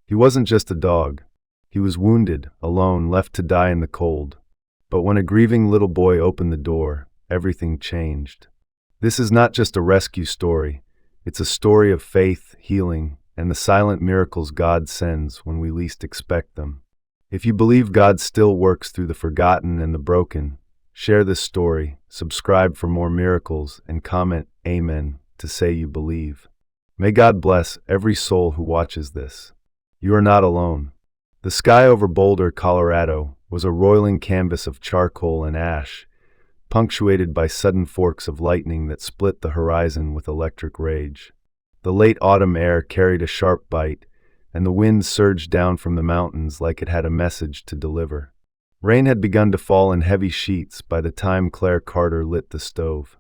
He wasn't just a dog. He was wounded, alone, left to die in the cold. But when a grieving little boy opened the door, everything changed. This is not just a rescue story. It's a story of faith, healing, and the silent miracles God sends when we least expect them. If you believe God still works through the forgotten and the broken, share this story, subscribe for more miracles, and comment Amen to say you believe. May God bless every soul who watches this. You are not alone. The sky over Boulder, Colorado, was a roiling canvas of charcoal and ash, punctuated by sudden forks of lightning that split the horizon with electric rage. The late autumn air carried a sharp bite, and the wind surged down from the mountains like it had a message to deliver. Rain had begun to fall in heavy sheets by the time Claire Carter lit the stove.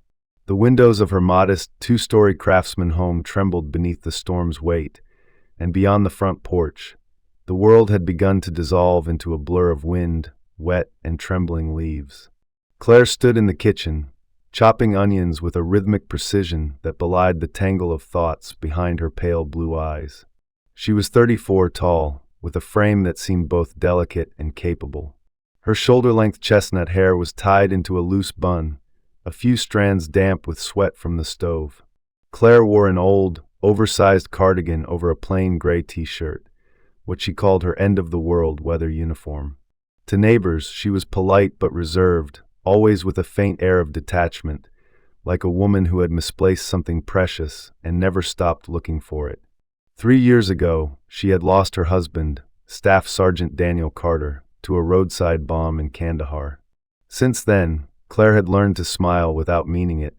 The windows of her modest, two-story craftsman home trembled beneath the storm's weight, and beyond the front porch, the world had begun to dissolve into a blur of wind, wet, and trembling leaves. Claire stood in the kitchen, chopping onions with a rhythmic precision that belied the tangle of thoughts behind her pale blue eyes. She was 34 tall, with a frame that seemed both delicate and capable. Her shoulder-length chestnut hair was tied into a loose bun, a few strands damp with sweat from the stove. Claire wore an old, oversized cardigan over a plain gray t-shirt, what she called her end-of-the-world weather uniform. To neighbors, she was polite but reserved, always with a faint air of detachment, like a woman who had misplaced something precious and never stopped looking for it. 3 years ago, she had lost her husband, Staff Sergeant Daniel Carter, to a roadside bomb in Kandahar. Since then, Claire had learned to smile without meaning it,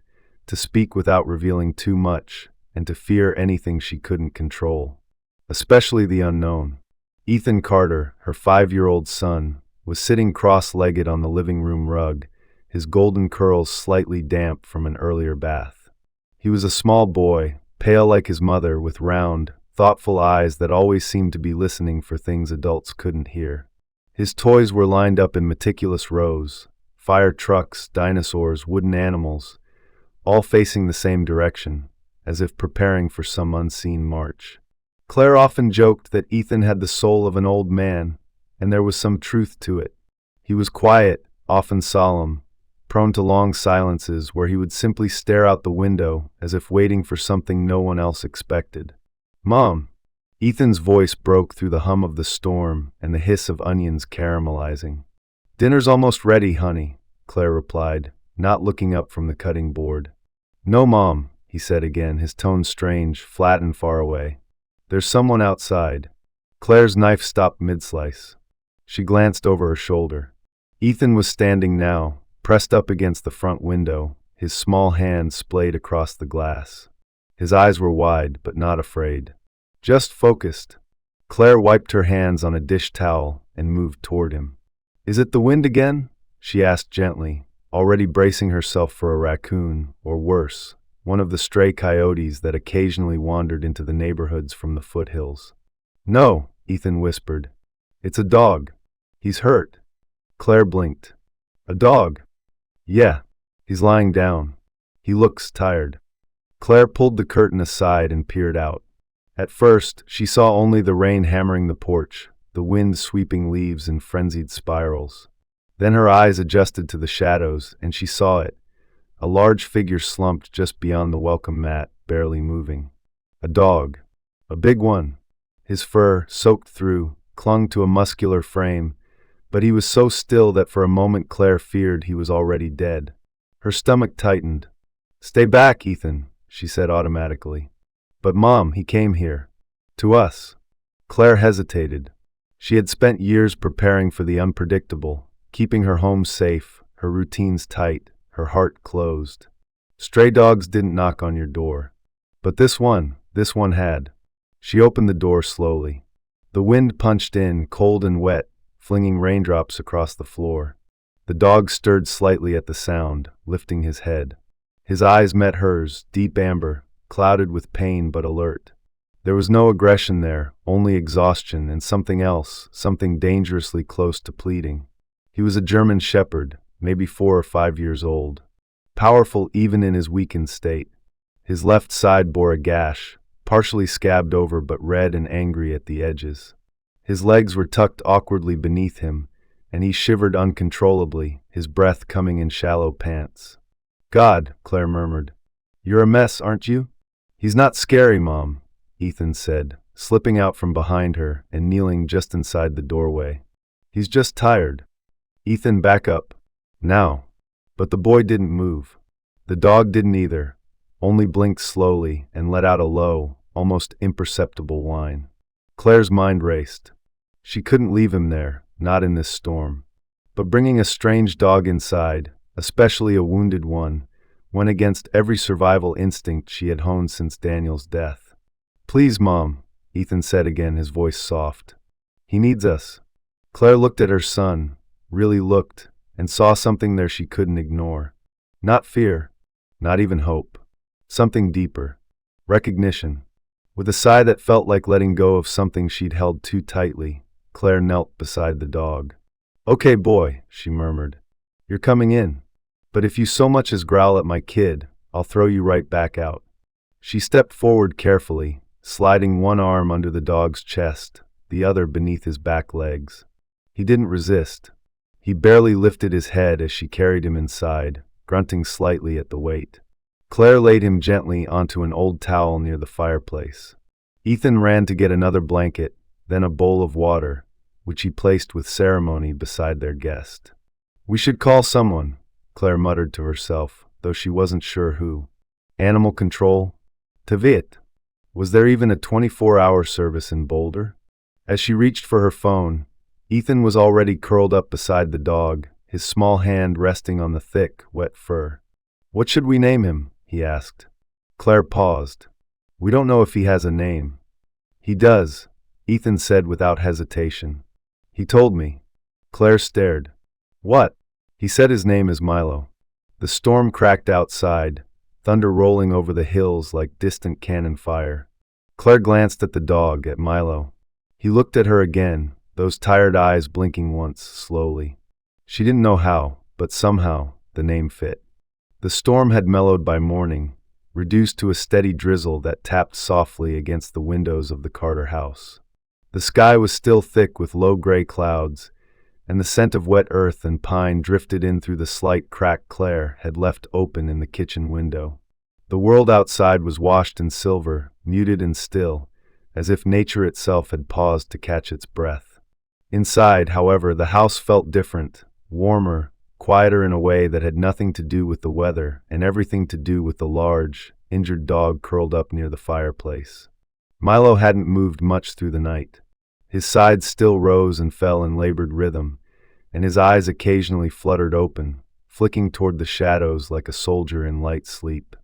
to speak without revealing too much, and to fear anything she couldn't control. Especially the unknown. Ethan Carter, her 5-year-old son, was sitting cross-legged on the living room rug, his golden curls slightly damp from an earlier bath. He was a small boy, pale like his mother, with round, thoughtful eyes that always seemed to be listening for things adults couldn't hear. His toys were lined up in meticulous rows, fire trucks, dinosaurs, wooden animals, all facing the same direction, as if preparing for some unseen march. Claire often joked that Ethan had the soul of an old man, and there was some truth to it. He was quiet, often solemn, prone to long silences where he would simply stare out the window as if waiting for something no one else expected. "Mom!" Ethan's voice broke through the hum of the storm and the hiss of onions caramelizing. "Dinner's almost ready, honey," Claire replied, not looking up from the cutting board. "No, Mom," he said again, his tone strange, flat and far away. "There's someone outside." Claire's knife stopped mid-slice. She glanced over her shoulder. Ethan was standing now, pressed up against the front window, his small hand splayed across the glass. His eyes were wide, but not afraid. Just focused. Claire wiped her hands on a dish towel and moved toward him. "Is it the wind again?" she asked gently, already bracing herself for a raccoon, or worse, one of the stray coyotes that occasionally wandered into the neighborhoods from the foothills. "No," Ethan whispered. "It's a dog. He's hurt." Claire blinked. "A dog?" "Yeah. He's lying down. He looks tired." Claire pulled the curtain aside and peered out. At first, she saw only the rain hammering the porch, the wind sweeping leaves in frenzied spirals. Then her eyes adjusted to the shadows, and she saw it, a large figure slumped just beyond the welcome mat, barely moving. A dog. A big one. His fur, soaked through, clung to a muscular frame, but he was so still that for a moment Claire feared he was already dead. Her stomach tightened. "Stay back, Ethan," she said automatically. "But Mom, he came here. To us." Claire hesitated. She had spent years preparing for the unpredictable, keeping her home safe, her routines tight, her heart closed. Stray dogs didn't knock on your door. But this one had. She opened the door slowly. The wind punched in, cold and wet, flinging raindrops across the floor. The dog stirred slightly at the sound, lifting his head. His eyes met hers, deep amber, clouded with pain but alert. There was no aggression there, only exhaustion and something else, something dangerously close to pleading. He was a German shepherd, maybe 4 or 5 years old. Powerful even in his weakened state. His left side bore a gash, partially scabbed over but red and angry at the edges. His legs were tucked awkwardly beneath him, and he shivered uncontrollably, his breath coming in shallow pants. "God," Claire murmured. "You're a mess, aren't you?" "He's not scary, Mom," Ethan said, slipping out from behind her and kneeling just inside the doorway. "He's just tired." "Ethan, back up. Now." But the boy didn't move. The dog didn't either, only blinked slowly and let out a low, almost imperceptible whine. Claire's mind raced. She couldn't leave him there, not in this storm. But bringing a strange dog inside, especially a wounded one, went against every survival instinct she had honed since Daniel's death. "Please, Mom," Ethan said again, his voice soft. "He needs us." Claire looked at her son, really looked, and saw something there she couldn't ignore. Not fear, not even hope. Something deeper. Recognition. With a sigh that felt like letting go of something she'd held too tightly, Claire knelt beside the dog. "Okay, boy," she murmured. "You're coming in. But if you so much as growl at my kid, I'll throw you right back out." She stepped forward carefully, sliding one arm under the dog's chest, the other beneath his back legs. He didn't resist. He barely lifted his head as she carried him inside, grunting slightly at the weight. Claire laid him gently onto an old towel near the fireplace. Ethan ran to get another blanket, then a bowl of water, which he placed with ceremony beside their guest. "We should call someone," Claire muttered to herself, though she wasn't sure who. Animal control? Tavit? Was there even a 24-hour service in Boulder? As she reached for her phone, Ethan was already curled up beside the dog, his small hand resting on the thick, wet fur. "What should we name him?" he asked. Claire paused. "We don't know if he has a name." "He does," Ethan said without hesitation. "He told me." Claire stared. "What?" "He said his name is Milo." The storm cracked outside, thunder rolling over the hills like distant cannon fire. Claire glanced at the dog, at Milo. He looked at her again, those tired eyes blinking once, slowly. She didn't know how, but somehow, the name fit. The storm had mellowed by morning, reduced to a steady drizzle that tapped softly against the windows of the Carter house. The sky was still thick with low gray clouds, and the scent of wet earth and pine drifted in through the slight crack Claire had left open in the kitchen window. The world outside was washed in silver, muted and still, as if nature itself had paused to catch its breath. Inside, however, the house felt different, warmer, quieter in a way that had nothing to do with the weather and everything to do with the large, injured dog curled up near the fireplace. Milo hadn't moved much through the night. His sides still rose and fell in labored rhythm, and his eyes occasionally fluttered open, flicking toward the shadows like a soldier in light sleep.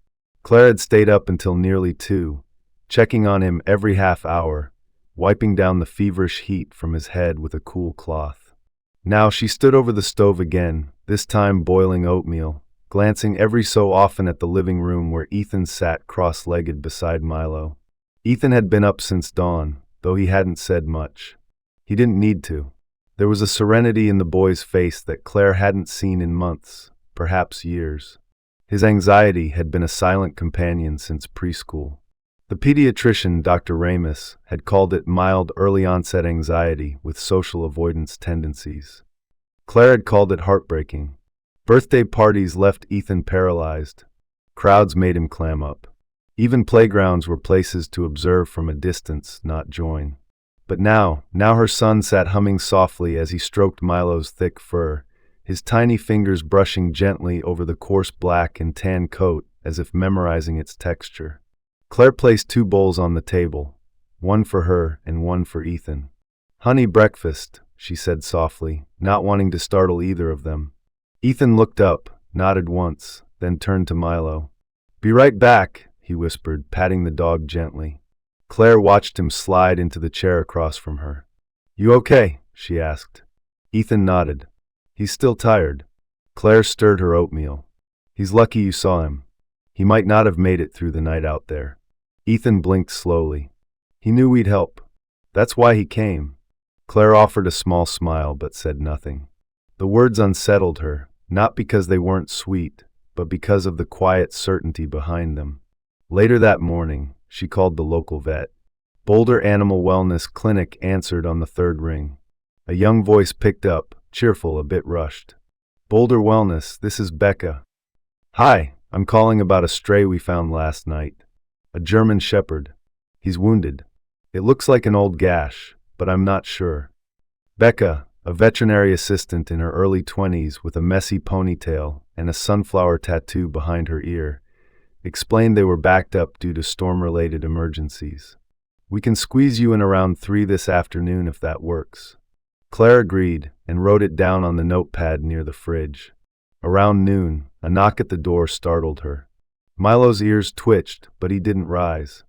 Claire had stayed up until nearly 2, checking on him every half hour, wiping down the feverish heat from his head with a cool cloth. Now she stood over the stove again, this time boiling oatmeal, glancing every so often at the living room where Ethan sat cross-legged beside Milo. Ethan had been up since dawn, though he hadn't said much. He didn't need to. There was a serenity in the boy's face that Claire hadn't seen in months, perhaps years. His anxiety had been a silent companion since preschool. The pediatrician, Dr. Ramus, had called it mild early-onset anxiety with social avoidance tendencies. Claire had called it heartbreaking. Birthday parties left Ethan paralyzed. Crowds made him clam up. Even playgrounds were places to observe from a distance, not join. But now her son sat humming softly as he stroked Milo's thick fur, his tiny fingers brushing gently over the coarse black and tan coat as if memorizing its texture. Claire placed 2 bowls on the table, one for her and one for Ethan. "Honey breakfast," she said softly, not wanting to startle either of them. Ethan looked up, nodded once, then turned to Milo. "Be right back," he whispered, patting the dog gently. Claire watched him slide into the chair across from her. "You okay?" she asked. Ethan nodded. "He's still tired." Claire stirred her oatmeal. "He's lucky you saw him. He might not have made it through the night out there." Ethan blinked slowly. "He knew we'd help. That's why he came." Claire offered a small smile but said nothing. The words unsettled her, not because they weren't sweet, but because of the quiet certainty behind them. Later that morning, she called the local vet. Boulder Animal Wellness Clinic answered on the third ring. A young voice picked up, cheerful, a bit rushed. Boulder Wellness, this is Becca. Hi, I'm calling about a stray we found last night. A German Shepherd. He's wounded. It looks like an old gash, but I'm not sure. Becca, a veterinary assistant in her early 20s with a messy ponytail and a sunflower tattoo behind her ear, explained they were backed up due to storm-related emergencies. We can squeeze you in around 3 this afternoon if that works. Claire agreed and wrote it down on the notepad near the fridge. Around noon, a knock at the door startled her. Milo's ears twitched, but he didn't rise.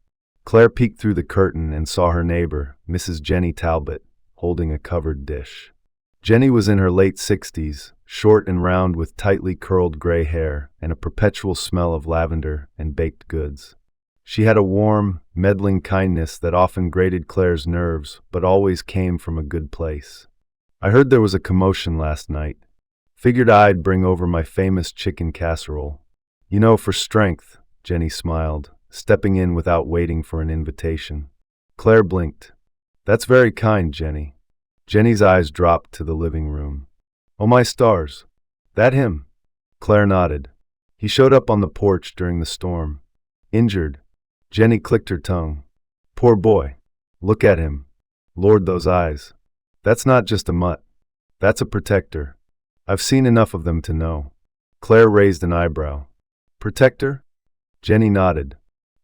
Claire peeked through the curtain and saw her neighbor, Mrs. Jenny Talbot, holding a covered dish. Jenny was in her late 60s, short and round with tightly curled gray hair and a perpetual smell of lavender and baked goods. She had a warm, meddling kindness that often grated Claire's nerves, but always came from a good place. I heard there was a commotion last night. Figured I'd bring over my famous chicken casserole. You know, for strength, Jenny smiled, stepping in without waiting for an invitation. Claire blinked. That's very kind, Jenny. Jenny's eyes dropped to the living room. Oh my stars. That him? Claire nodded. He showed up on the porch during the storm. Injured. Jenny clicked her tongue. Poor boy. Look at him. Lord, those eyes. That's not just a mutt. That's a protector. I've seen enough of them to know. Claire raised an eyebrow. Protector? Jenny nodded.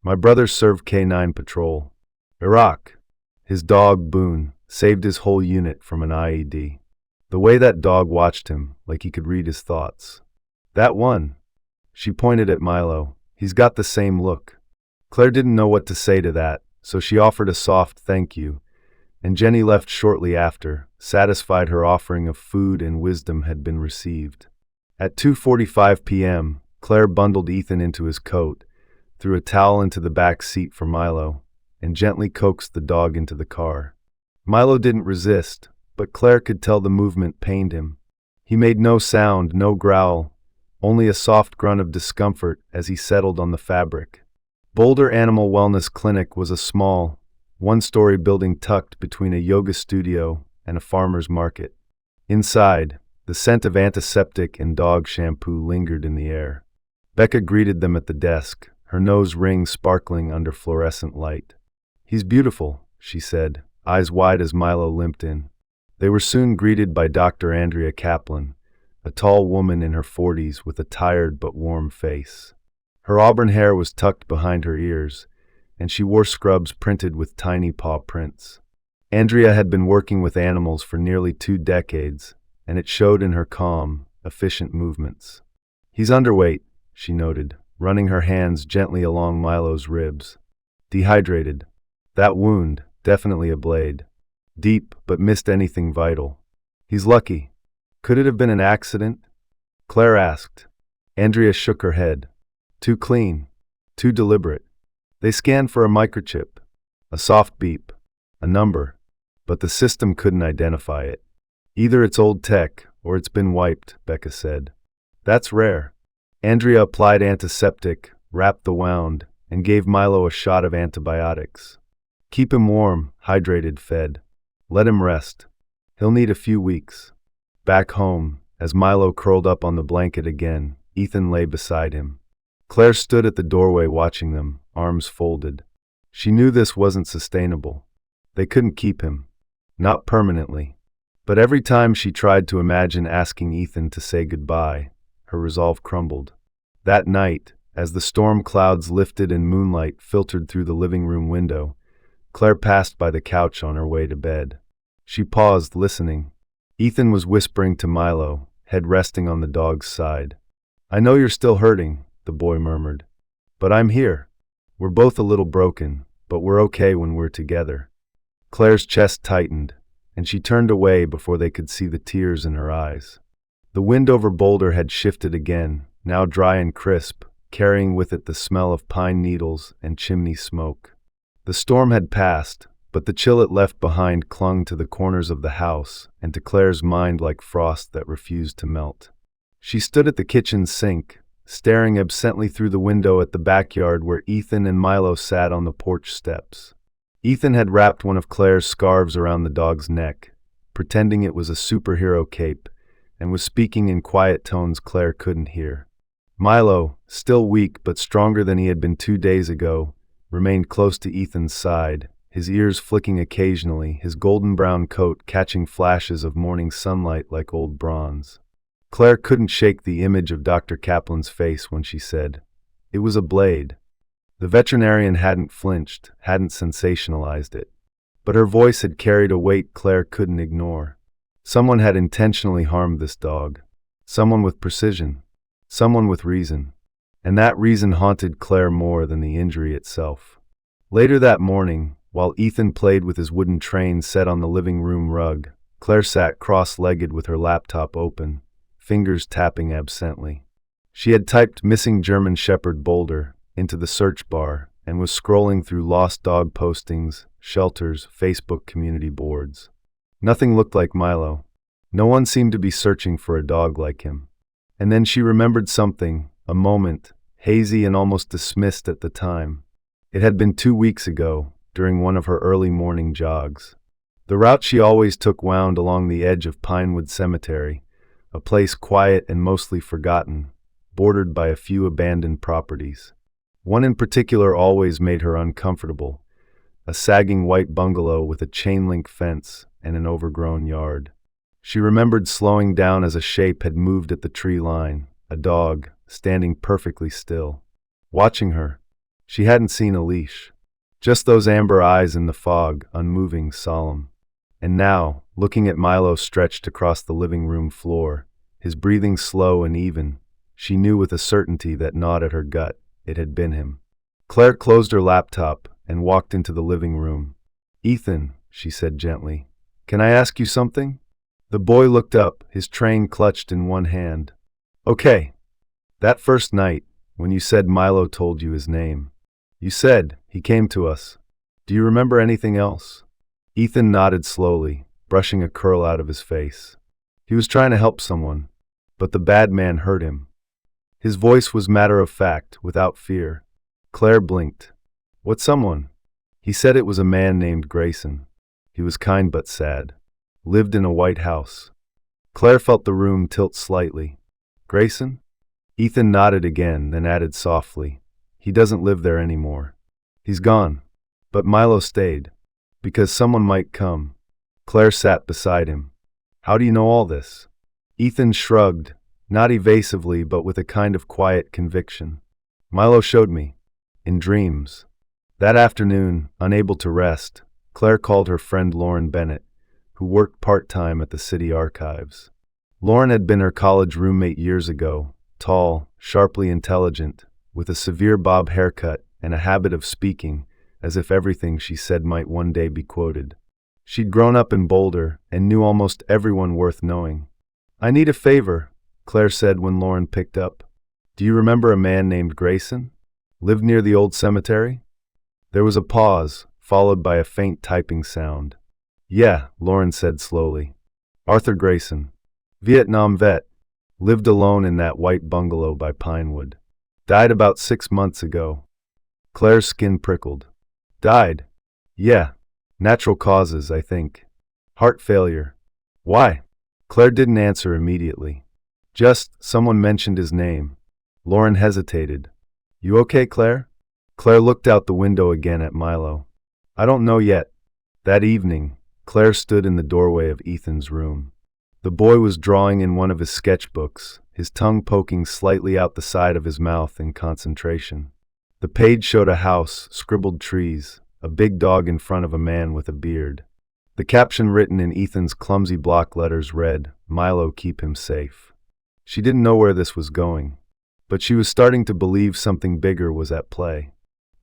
My brother served K-9 patrol. Iraq. His dog, Boone, saved his whole unit from an IED. The way that dog watched him, like he could read his thoughts. That one. She pointed at Milo. He's got the same look. Claire didn't know what to say to that, so she offered a soft thank you, and Jenny left shortly after, satisfied her offering of food and wisdom had been received. At 2:45 p.m., Claire bundled Ethan into his coat, threw a towel into the back seat for Milo, and gently coaxed the dog into the car. Milo didn't resist, but Claire could tell the movement pained him. He made no sound, no growl, only a soft grunt of discomfort as he settled on the fabric. Boulder Animal Wellness Clinic was a small, one-story building tucked between a yoga studio and a farmer's market. Inside, the scent of antiseptic and dog shampoo lingered in the air. Becca greeted them at the desk, her nose ring sparkling under fluorescent light. He's beautiful, she said, eyes wide as Milo limped in. They were soon greeted by Dr. Andrea Kaplan, a tall woman in her 40s with a tired but warm face. Her auburn hair was tucked behind her ears, and she wore scrubs printed with tiny paw prints. Andrea had been working with animals for nearly 2 decades, and it showed in her calm, efficient movements. He's underweight, she noted, running her hands gently along Milo's ribs. Dehydrated. That wound, definitely a blade. Deep, but missed anything vital. He's lucky. Could it have been an accident? Claire asked. Andrea shook her head. Too clean. Too deliberate. They scanned for a microchip. A soft beep. A number. But the system couldn't identify it. Either it's old tech, or it's been wiped, Becca said. That's rare. Andrea applied antiseptic, wrapped the wound, and gave Milo a shot of antibiotics. Keep him warm, hydrated, fed. Let him rest. He'll need a few weeks. Back home, as Milo curled up on the blanket again, Ethan lay beside him. Claire stood at the doorway watching them, arms folded. She knew this wasn't sustainable. They couldn't keep him. Not permanently. But every time she tried to imagine asking Ethan to say goodbye, her resolve crumbled. That night, as the storm clouds lifted and moonlight filtered through the living room window, Claire passed by the couch on her way to bed. She paused, listening. Ethan was whispering to Milo, head resting on the dog's side. I know you're still hurting, the boy murmured. But I'm here. We're both a little broken, but we're okay when we're together. Claire's chest tightened, and she turned away before they could see the tears in her eyes. The wind over Boulder had shifted again, now dry and crisp, carrying with it the smell of pine needles and chimney smoke. The storm had passed, but the chill it left behind clung to the corners of the house and to Claire's mind like frost that refused to melt. She stood at the kitchen sink, staring absently through the window at the backyard where Ethan and Milo sat on the porch steps. Ethan had wrapped one of Claire's scarves around the dog's neck, pretending it was a superhero cape, and was speaking in quiet tones Claire couldn't hear. Milo, still weak but stronger than he had been 2 days ago, remained close to Ethan's side, his ears flicking occasionally, his golden brown coat catching flashes of morning sunlight like old bronze. Claire couldn't shake the image of Dr. Kaplan's face when she said, "It was a blade." The veterinarian hadn't flinched, hadn't sensationalized it. But her voice had carried a weight Claire couldn't ignore. Someone had intentionally harmed this dog. Someone with precision. Someone with reason. And that reason haunted Claire more than the injury itself. Later that morning, while Ethan played with his wooden train set on the living room rug, Claire sat cross-legged with her laptop open, fingers tapping absently. She had typed "missing German Shepherd Boulder" into the search bar and was scrolling through lost dog postings, shelters, Facebook community boards. Nothing looked like Milo. No one seemed to be searching for a dog like him. And then she remembered something, a moment, hazy and almost dismissed at the time. It had been 2 weeks ago, during one of her early morning jogs. The route she always took wound along the edge of Pinewood Cemetery, a place quiet and mostly forgotten, bordered by a few abandoned properties. One in particular always made her uncomfortable, a sagging white bungalow with a chain-link fence and an overgrown yard. She remembered slowing down as a shape had moved at the tree line, a dog, standing perfectly still. Watching her, she hadn't seen a leash. Just those amber eyes in the fog, unmoving, solemn. And now, looking at Milo stretched across the living room floor, his breathing slow and even, she knew with a certainty that gnawed at her gut, it had been him. Claire closed her laptop and walked into the living room. "Ethan," she said gently, "can I ask you something?" The boy looked up, his train clutched in one hand. "Okay. That first night, when you said Milo told you his name. You said he came to us. Do you remember anything else?" Ethan nodded slowly, brushing a curl out of his face. He was trying to help someone, but the bad man hurt him. His voice was matter-of-fact, without fear. Claire blinked. "What someone?" He said it was a man named Grayson. He was kind but sad. Lived in a white house. Claire felt the room tilt slightly. "Grayson?" Ethan nodded again, then added softly, "He doesn't live there anymore. He's gone." But Milo stayed. Because someone might come. Claire sat beside him. "How do you know all this?" Ethan shrugged, not evasively but with a kind of quiet conviction. "Milo showed me. In dreams." That afternoon, unable to rest, Claire called her friend Lauren Bennett, who worked part-time at the city archives. Lauren had been her college roommate years ago, tall, sharply intelligent, with a severe bob haircut and a habit of speaking, as if everything she said might one day be quoted. She'd grown up in Boulder and knew almost everyone worth knowing. "I need a favor," Claire said when Lauren picked up. "Do you remember a man named Grayson? Lived near the old cemetery?" There was a pause, followed by a faint typing sound. "Yeah," Lauren said slowly. "Arthur Grayson. Vietnam vet. Lived alone in that white bungalow by Pinewood. Died about 6 months ago." Claire's skin prickled. "Died?" "Yeah. Natural causes, I think. Heart failure." "Why?" Claire didn't answer immediately. "Just, someone mentioned his name." Lauren hesitated. "You okay, Claire?" Claire looked out the window again at Milo. "I don't know yet." That evening, Claire stood in the doorway of Ethan's room. The boy was drawing in one of his sketchbooks, his tongue poking slightly out the side of his mouth in concentration. The page showed a house, scribbled trees, a big dog in front of a man with a beard. The caption written in Ethan's clumsy block letters read, "Milo, keep him safe." She didn't know where this was going, but she was starting to believe something bigger was at play.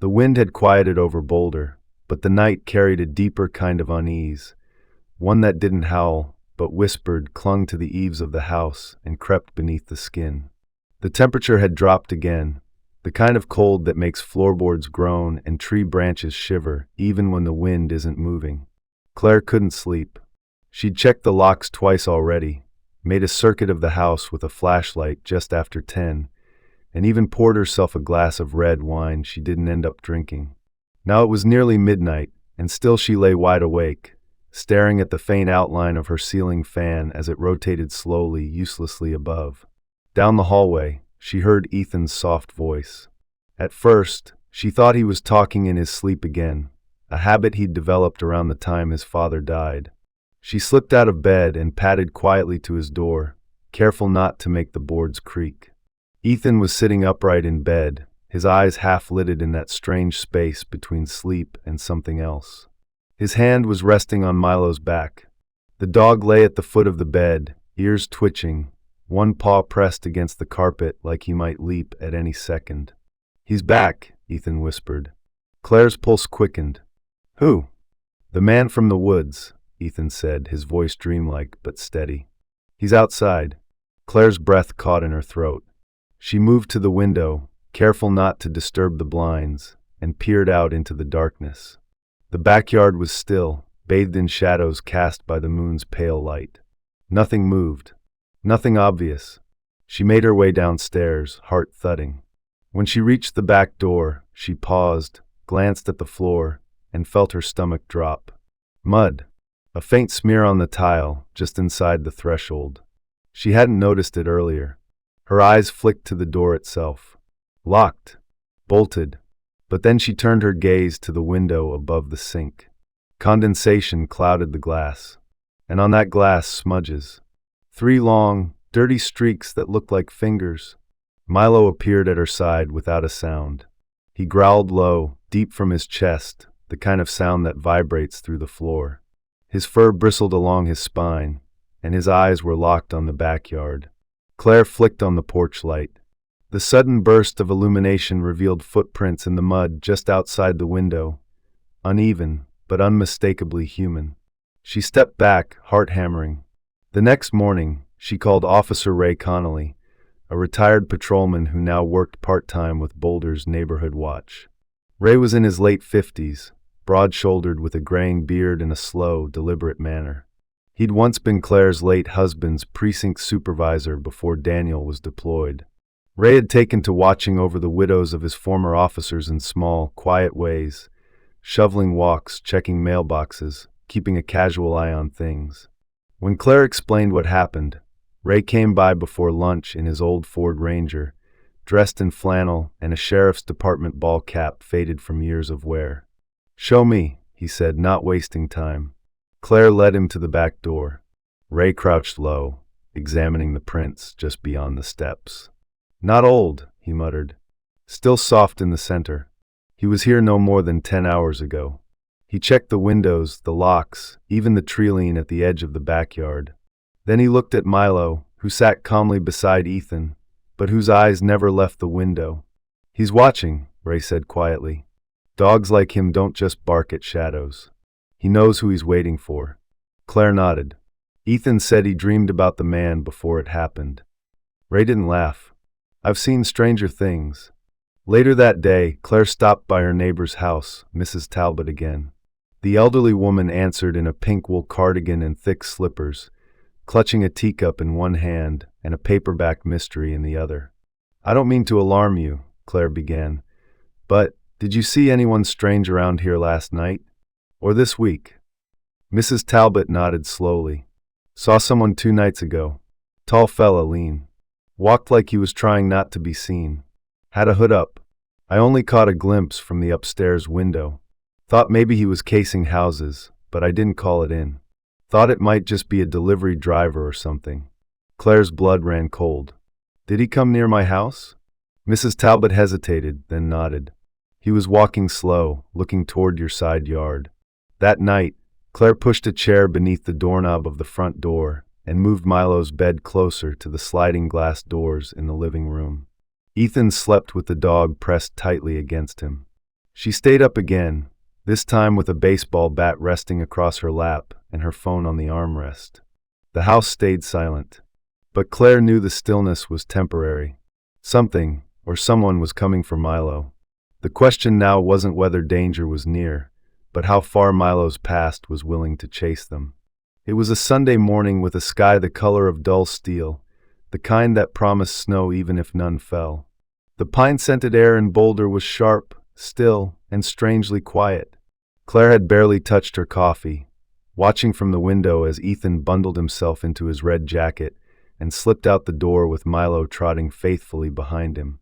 The wind had quieted over Boulder, but the night carried a deeper kind of unease, one that didn't howl, but whispered, clung to the eaves of the house, and crept beneath the skin. The temperature had dropped again, the kind of cold that makes floorboards groan and tree branches shiver, even when the wind isn't moving. Claire couldn't sleep. She'd checked the locks twice already, made a circuit of the house with a flashlight just after 10, and even poured herself a glass of red wine she didn't end up drinking. Now it was nearly midnight, and still she lay wide awake, staring at the faint outline of her ceiling fan as it rotated slowly, uselessly above. Down the hallway, she heard Ethan's soft voice. At first, she thought he was talking in his sleep again, a habit he'd developed around the time his father died. She slipped out of bed and padded quietly to his door, careful not to make the boards creak. Ethan was sitting upright in bed, his eyes half-lidded in that strange space between sleep and something else. His hand was resting on Milo's back. The dog lay at the foot of the bed, ears twitching, one paw pressed against the carpet like he might leap at any second. "He's back," Ethan whispered. Claire's pulse quickened. "Who?" "The man from the woods," Ethan said, his voice dreamlike but steady. "He's outside." Claire's breath caught in her throat. She moved to the window, careful not to disturb the blinds, and peered out into the darkness. The backyard was still, bathed in shadows cast by the moon's pale light. Nothing moved. Nothing obvious. She made her way downstairs, heart thudding. When she reached the back door, she paused, glanced at the floor, and felt her stomach drop. Mud. A faint smear on the tile, just inside the threshold. She hadn't noticed it earlier. Her eyes flicked to the door itself. Locked. Bolted. But then she turned her gaze to the window above the sink. Condensation clouded the glass. And on that glass, smudges. 3 long, dirty streaks that looked like fingers. Milo appeared at her side without a sound. He growled low, deep from his chest, the kind of sound that vibrates through the floor. His fur bristled along his spine, and his eyes were locked on the backyard. Claire flicked on the porch light. The sudden burst of illumination revealed footprints in the mud just outside the window, uneven, but unmistakably human. She stepped back, heart hammering. The next morning, she called Officer Ray Connolly, a retired patrolman who now worked part-time with Boulder's neighborhood watch. Ray was in his late 50s, broad-shouldered with a graying beard and a slow, deliberate manner. He'd once been Claire's late husband's precinct supervisor before Daniel was deployed. Ray had taken to watching over the widows of his former officers in small, quiet ways, shoveling walks, checking mailboxes, keeping a casual eye on things. When Claire explained what happened, Ray came by before lunch in his old Ford Ranger, dressed in flannel and a sheriff's department ball cap faded from years of wear. "Show me," he said, not wasting time. Claire led him to the back door. Ray crouched low, examining the prints just beyond the steps. "Not old," he muttered. "Still soft in the center. He was here no more than 10 hours ago." He checked the windows, the locks, even the treeline at the edge of the backyard. Then he looked at Milo, who sat calmly beside Ethan, but whose eyes never left the window. "He's watching," Ray said quietly. "Dogs like him don't just bark at shadows. He knows who he's waiting for." Claire nodded. Ethan said he dreamed about the man before it happened. Ray didn't laugh. "I've seen stranger things." Later that day, Claire stopped by her neighbor's house, Mrs. Talbot again. The elderly woman answered in a pink wool cardigan and thick slippers, clutching a teacup in one hand and a paperback mystery in the other. "I don't mean to alarm you," Claire began, "but did you see anyone strange around here last night? Or this week?" Mrs. Talbot nodded slowly. "Saw someone 2 nights ago. Tall fella, lean. Walked like he was trying not to be seen. Had a hood up. I only caught a glimpse from the upstairs window. Thought maybe he was casing houses, but I didn't call it in. Thought it might just be a delivery driver or something." Claire's blood ran cold. "Did he come near my house?" Mrs. Talbot hesitated, then nodded. "He was walking slow, looking toward your side yard." That night, Claire pushed a chair beneath the doorknob of the front door and moved Milo's bed closer to the sliding glass doors in the living room. Ethan slept with the dog pressed tightly against him. She stayed up again, this time with a baseball bat resting across her lap and her phone on the armrest. The house stayed silent. But Claire knew the stillness was temporary. Something, or someone, was coming for Milo. The question now wasn't whether danger was near, but how far Milo's past was willing to chase them. It was a Sunday morning with a sky the color of dull steel, the kind that promised snow even if none fell. The pine-scented air in Boulder was sharp, still, and strangely quiet. Claire had barely touched her coffee, watching from the window as Ethan bundled himself into his red jacket and slipped out the door with Milo trotting faithfully behind him.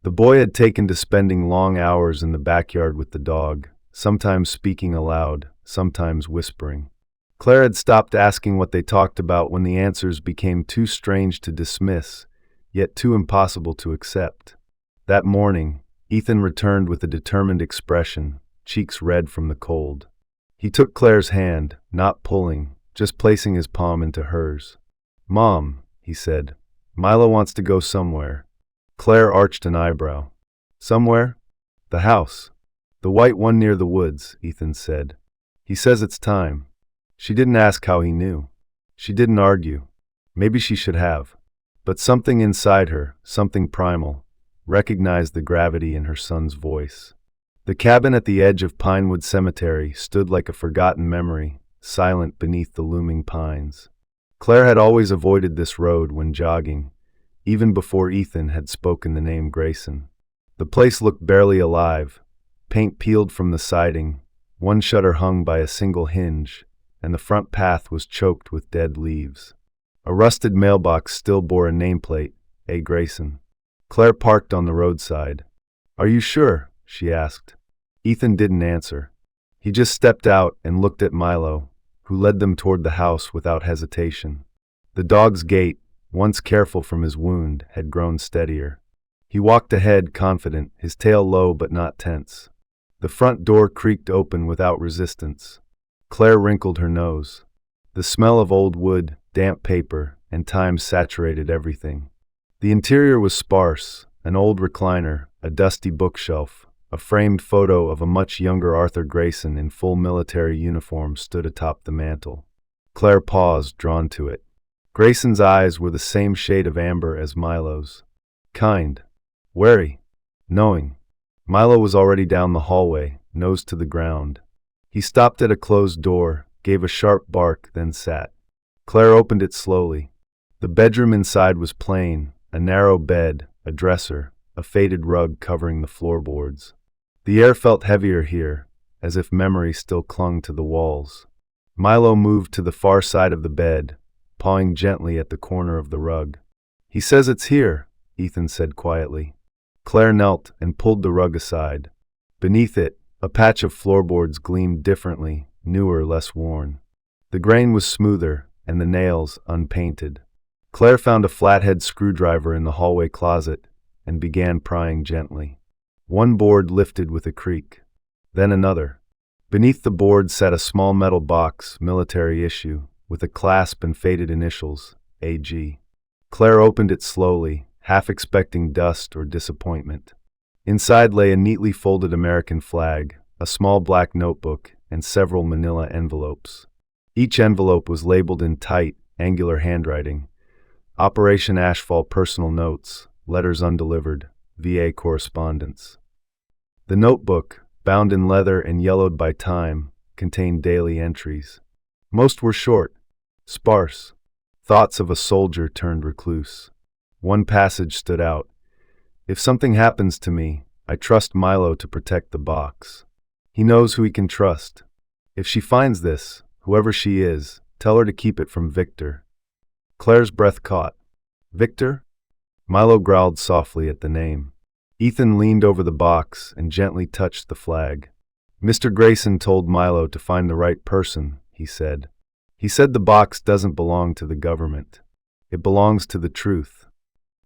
The boy had taken to spending long hours in the backyard with the dog, sometimes speaking aloud, sometimes whispering. Claire had stopped asking what they talked about when the answers became too strange to dismiss, yet too impossible to accept. That morning, Ethan returned with a determined expression, cheeks red from the cold. He took Claire's hand, not pulling, just placing his palm into hers. "Mom," he said, "Milo wants to go somewhere." Claire arched an eyebrow. "Somewhere?" "The house. The white one near the woods," Ethan said. "He says it's time." She didn't ask how he knew. She didn't argue. Maybe she should have. But something inside her, something primal, recognized the gravity in her son's voice. The cabin at the edge of Pinewood Cemetery stood like a forgotten memory, silent beneath the looming pines. Claire had always avoided this road when jogging, even before Ethan had spoken the name Grayson. The place looked barely alive, paint peeled from the siding, one shutter hung by a single hinge, and the front path was choked with dead leaves. A rusted mailbox still bore a nameplate, A. Grayson. Claire parked on the roadside. "Are you sure?" she asked. Ethan didn't answer. He just stepped out and looked at Milo, who led them toward the house without hesitation. The dog's gait, once careful from his wound, had grown steadier. He walked ahead, confident, his tail low but not tense. The front door creaked open without resistance. Claire wrinkled her nose. The smell of old wood, damp paper, and time saturated everything. The interior was sparse, an old recliner, a dusty bookshelf. A framed photo of a much younger Arthur Grayson in full military uniform stood atop the mantel. Claire paused, drawn to it. Grayson's eyes were the same shade of amber as Milo's. Kind. Wary. Knowing. Milo was already down the hallway, nose to the ground. He stopped at a closed door, gave a sharp bark, then sat. Claire opened it slowly. The bedroom inside was plain, a narrow bed, a dresser, a faded rug covering the floorboards. The air felt heavier here, as if memory still clung to the walls. Milo moved to the far side of the bed, pawing gently at the corner of the rug. "He says it's here," Ethan said quietly. Claire knelt and pulled the rug aside. Beneath it, a patch of floorboards gleamed differently, newer, less worn. The grain was smoother, and the nails unpainted. Claire found a flathead screwdriver in the hallway closet and began prying gently. One board lifted with a creak. Then another. Beneath the board sat a small metal box, military issue, with a clasp and faded initials, AG. Claire opened it slowly, half expecting dust or disappointment. Inside lay a neatly folded American flag, a small black notebook, and several manila envelopes. Each envelope was labeled in tight, angular handwriting. Operation Ashfall personal notes, letters undelivered, VA correspondence. The notebook, bound in leather and yellowed by time, contained daily entries. Most were short, sparse, thoughts of a soldier turned recluse. One passage stood out. "If something happens to me, I trust Milo to protect the box. He knows who he can trust. If she finds this, whoever she is, tell her to keep it from Victor." Claire's breath caught. "Victor?" Milo growled softly at the name. Ethan leaned over the box and gently touched the flag. "Mr. Grayson told Milo to find the right person," he said. "He said the box doesn't belong to the government. It belongs to the truth."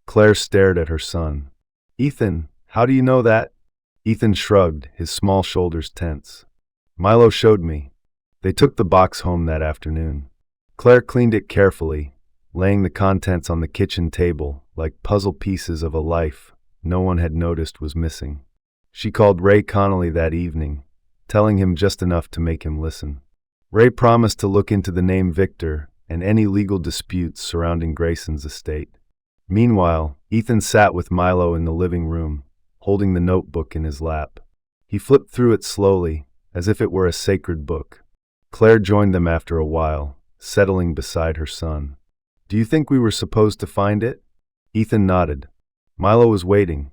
Claire stared at her son. "Ethan, how do you know that?" Ethan shrugged, his small shoulders tense. "Milo showed me. They took the box home that afternoon." Claire cleaned it carefully, laying the contents on the kitchen table like puzzle pieces of a life no one had noticed was missing. She called Ray Connolly that evening, telling him just enough to make him listen. Ray promised to look into the name Victor and any legal disputes surrounding Grayson's estate. Meanwhile, Ethan sat with Milo in the living room, holding the notebook in his lap. He flipped through it slowly, as if it were a sacred book. Claire joined them after a while, settling beside her son. "Do you think we were supposed to find it?" Ethan nodded. Milo was waiting.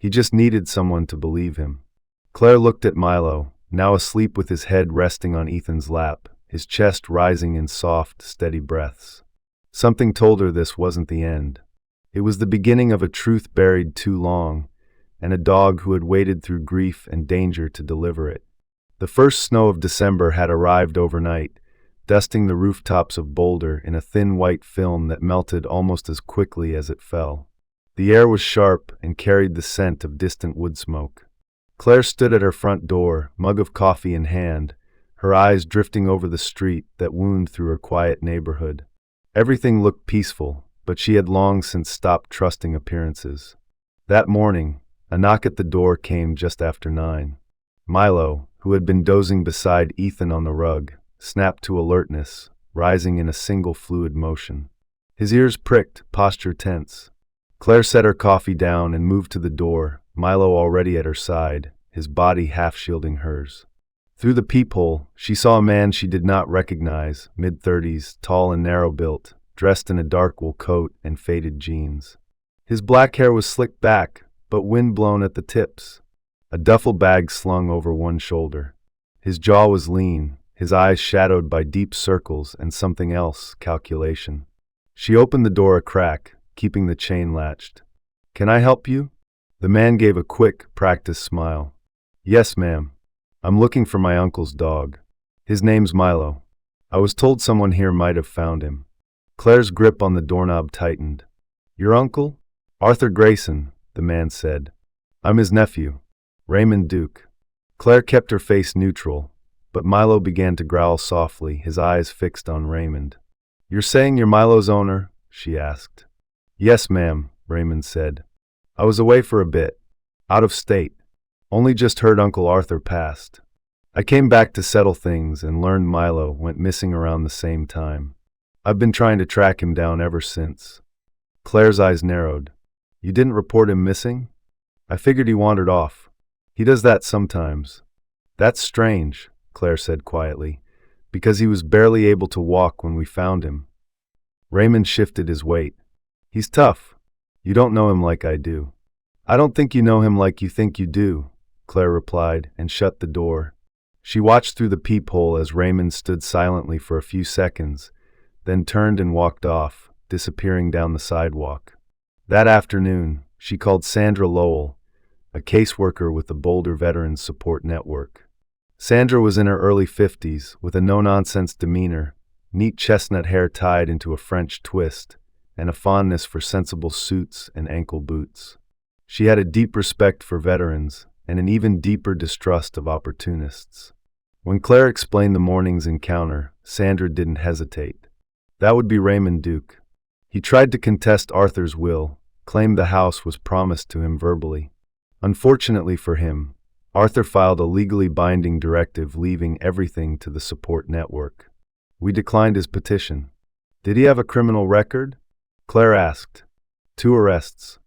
He just needed someone to believe him. Claire looked at Milo, now asleep with his head resting on Ethan's lap, his chest rising in soft, steady breaths. Something told her this wasn't the end. It was the beginning of a truth buried too long, and a dog who had waded through grief and danger to deliver it. The first snow of December had arrived overnight, dusting the rooftops of Boulder in a thin white film that melted almost as quickly as it fell. The air was sharp and carried the scent of distant wood smoke. Claire stood at her front door, mug of coffee in hand, her eyes drifting over the street that wound through her quiet neighborhood. Everything looked peaceful, but she had long since stopped trusting appearances. That morning, a knock at the door came just after 9. Milo, who had been dozing beside Ethan on the rug, snapped to alertness, rising in a single fluid motion. His ears pricked, posture tense. Claire set her coffee down and moved to the door, Milo already at her side, his body half shielding hers. Through the peephole, she saw a man she did not recognize, mid-30s, tall and narrow-built, dressed in a dark wool coat and faded jeans. His black hair was slicked back, but wind-blown at the tips. A duffel bag slung over one shoulder. His jaw was lean, his eyes shadowed by deep circles and something else, calculation. She opened the door a crack, keeping the chain latched. "Can I help you?" The man gave a quick, practiced smile. "Yes, ma'am. I'm looking for my uncle's dog. His name's Milo. I was told someone here might have found him." Claire's grip on the doorknob tightened. "Your uncle?" "Arthur Grayson," the man said. "I'm his nephew, Raymond Duke." Claire kept her face neutral, but Milo began to growl softly, his eyes fixed on Raymond. "You're saying you're Milo's owner?" she asked. "Yes, ma'am," Raymond said. "I was away for a bit. Out of state. Only just heard Uncle Arthur passed. I came back to settle things and learned Milo went missing around the same time. I've been trying to track him down ever since." Claire's eyes narrowed. "You didn't report him missing?" "I figured he wandered off. He does that sometimes." "That's strange," Claire said quietly, "because he was barely able to walk when we found him." Raymond shifted his weight. "He's tough. You don't know him like I do." "I don't think you know him like you think you do," Claire replied, and shut the door. She watched through the peephole as Raymond stood silently for a few seconds, then turned and walked off, disappearing down the sidewalk. That afternoon, she called Sandra Lowell, a caseworker with the Boulder Veterans Support Network. Sandra was in her early 50s, with a no-nonsense demeanor, neat chestnut hair tied into a French twist, and a fondness for sensible suits and ankle boots. She had a deep respect for veterans, and an even deeper distrust of opportunists. When Claire explained the morning's encounter, Sandra didn't hesitate. That would be Raymond Duke. He tried to contest Arthur's will, claimed the house was promised to him verbally. Unfortunately for him, Arthur filed a legally binding directive leaving everything to the support network. We declined his petition. "Did he have a criminal record?" Claire asked. "2 arrests.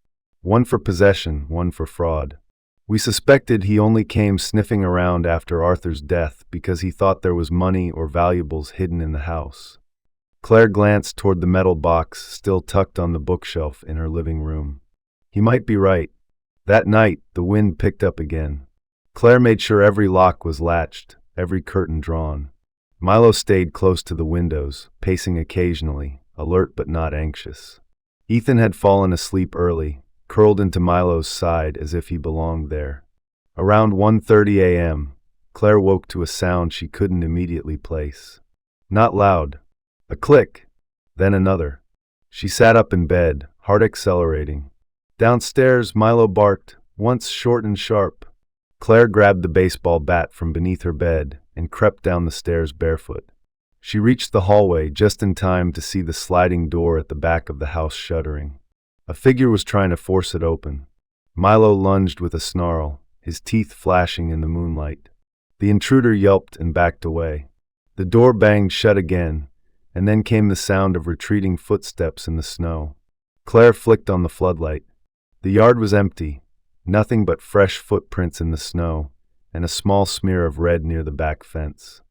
One for possession, one for fraud. We suspected he only came sniffing around after Arthur's death because he thought there was money or valuables hidden in the house." Claire glanced toward the metal box still tucked on the bookshelf in her living room. He might be right. That night, the wind picked up again. Claire made sure every lock was latched, every curtain drawn. Milo stayed close to the windows, pacing occasionally, alert but not anxious. Ethan had fallen asleep early, curled into Milo's side as if he belonged there. Around 1:30 a.m., Claire woke to a sound she couldn't immediately place. Not loud. A click. Then another. She sat up in bed, heart accelerating. Downstairs, Milo barked, once short and sharp. Claire grabbed the baseball bat from beneath her bed and crept down the stairs barefoot. She reached the hallway just in time to see the sliding door at the back of the house shuddering. A figure was trying to force it open. Milo lunged with a snarl, his teeth flashing in the moonlight. The intruder yelped and backed away. The door banged shut again, and then came the sound of retreating footsteps in the snow. Claire flicked on the floodlight. The yard was empty, nothing but fresh footprints in the snow, and a small smear of red near the back fence.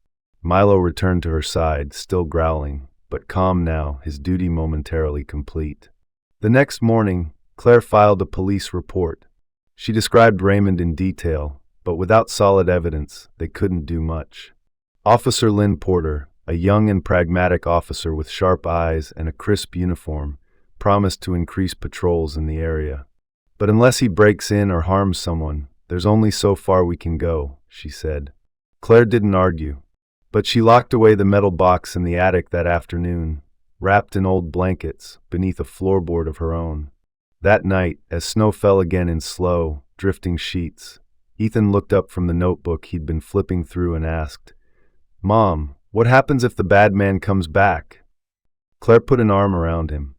Milo returned to her side, still growling, but calm now, his duty momentarily complete. The next morning, Claire filed a police report. She described Raymond in detail, but without solid evidence, they couldn't do much. Officer Lynn Porter, a young and pragmatic officer with sharp eyes and a crisp uniform, promised to increase patrols in the area. But unless he breaks in or harms someone, there's only so far we can go, she said. Claire didn't argue, but she locked away the metal box in the attic that afternoon, wrapped in old blankets, beneath a floorboard of her own. That night, as snow fell again in slow, drifting sheets, Ethan looked up from the notebook he'd been flipping through and asked, "Mom, what happens if the bad man comes back?" Claire put an arm around him.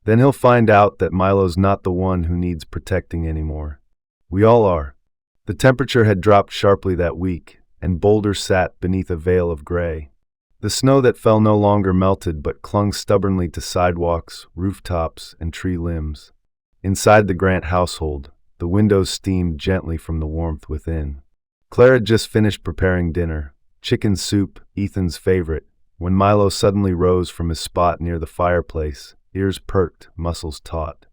"Then he'll find out that Milo's not the one who needs protecting anymore. We all are." The temperature had dropped sharply that week, and boulders sat beneath a veil of gray. The snow that fell no longer melted but clung stubbornly to sidewalks, rooftops, and tree limbs. Inside the Grant household, the windows steamed gently from the warmth within. Claire had just finished preparing dinner, chicken soup, Ethan's favorite, when Milo suddenly rose from his spot near the fireplace, ears perked, muscles taut.